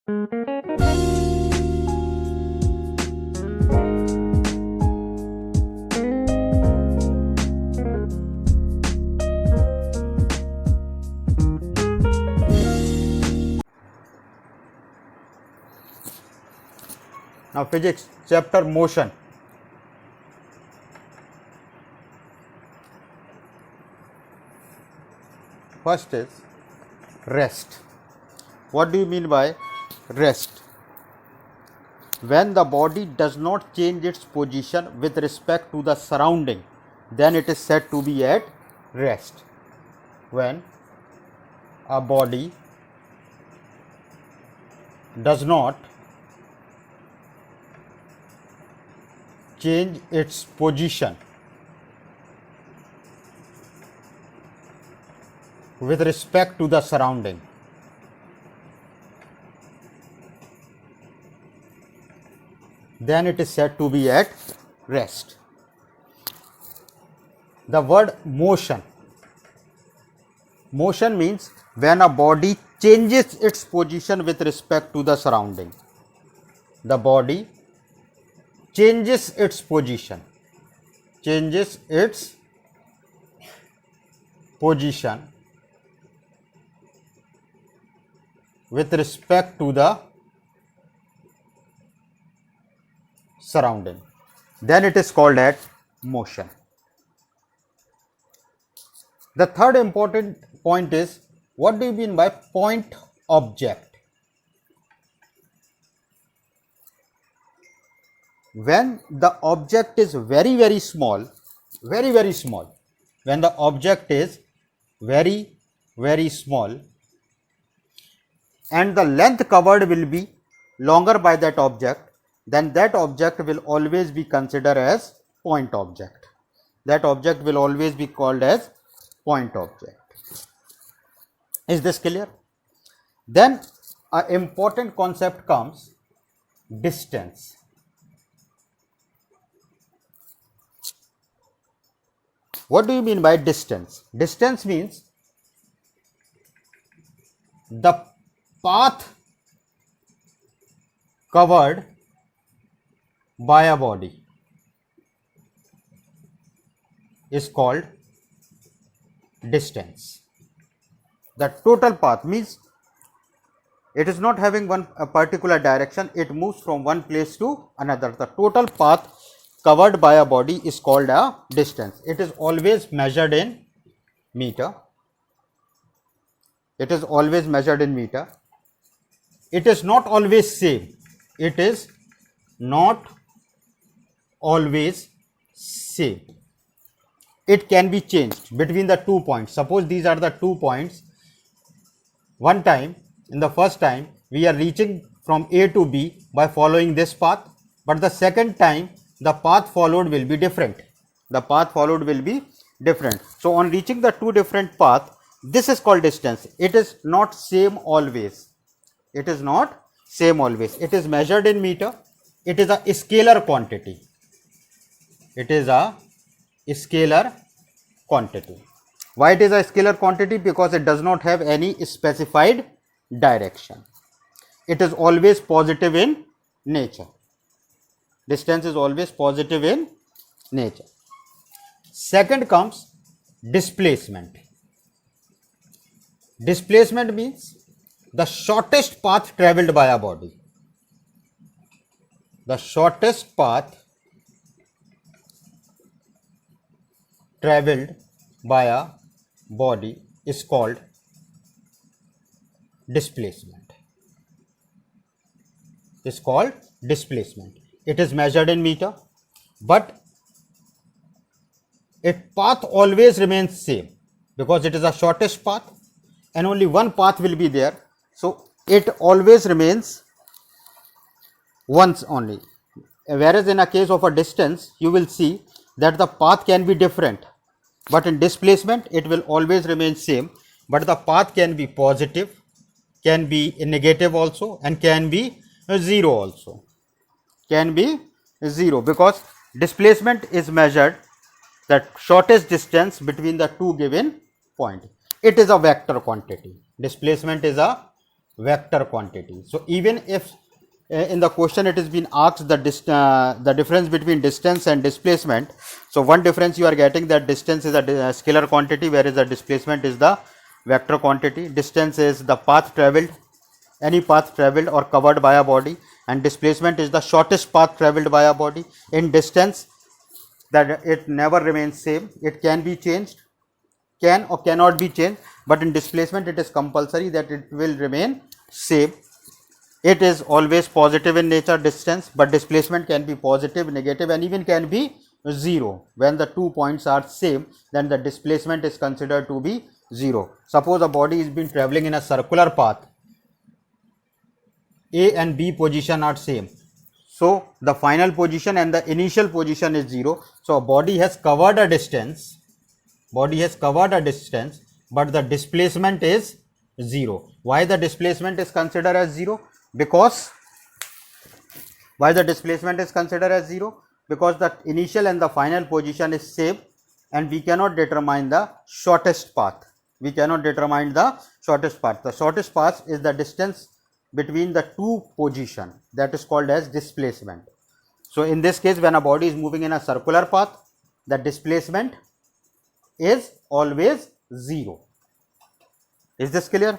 Now physics chapter motion. First is rest. What do you mean by rest? When the body does not change its position with respect to the surrounding, then it is said to be at rest. When a body does not change its position with respect to the surrounding, then it is said to be at rest. The word motion. Motion means when a body changes its position with respect to the surrounding. The body changes its position, with respect to the surrounding, then it is called as motion. The third important point is, what do you mean by point object? When the object is very small, when the object is very small and the length covered will be longer by that object, then that object will always be considered as point object. That object will always be called as point object. Is this clear? Then an important concept comes, distance. What do you mean by distance? Distance means the path covered by a body is called distance. The total path means it is not having a particular direction, it moves from one place to another. The total path covered by a body is called a distance. It is always measured in meter. It is always measured in meter. It is not always same. It is not always same. It can be changed between the 2 points. Suppose these are the 2 points. One time, in the first time, we are reaching from A to B by following this path, but the second time the path followed will be different. So on reaching the two different paths, this is called distance. It is not same always. It is measured in meter. It is a scalar quantity. Why it is a scalar quantity? Because it does not have any specified direction. It is always positive in nature. Distance is always positive in nature. Second comes displacement. Displacement means the shortest path travelled by a body. The shortest path travelled by a body is called displacement. It is measured in meter, but its path always remains same because it is the shortest path and only one path will be there. So it always remains once only. Whereas in a case of a distance, you will see that the path can be different, but in displacement it will always remain same, but the path can be positive, can be negative also, and can be zero also. Can be zero because displacement is measured the shortest distance between the two given points. It is a vector quantity. Displacement is a vector quantity. So even if in the question it has been asked the difference between distance and displacement, so one difference you are getting, that distance is a scalar quantity, whereas the displacement is the vector quantity. Distance is the path traveled, any path traveled or covered by a body, and displacement is the shortest path traveled by a body. In distance, that it never remains same, it can be changed, can or cannot be changed, but in displacement it is compulsory that it will remain same. It is always positive in nature, distance, but displacement can be positive, negative, and even can be 0. When the 2 points are same, then the displacement is considered to be 0. Suppose a body is been traveling in a circular path, A and B position are same, so the final position and the initial position is 0. So a body has covered a distance, but the displacement is 0. Why the displacement is considered as 0? Because because the initial and the final position is same, and we cannot determine the shortest path. The shortest path is the distance between the two positions, that is called as displacement. So in this case, when a body is moving in a circular path, the displacement is always 0. Is this clear?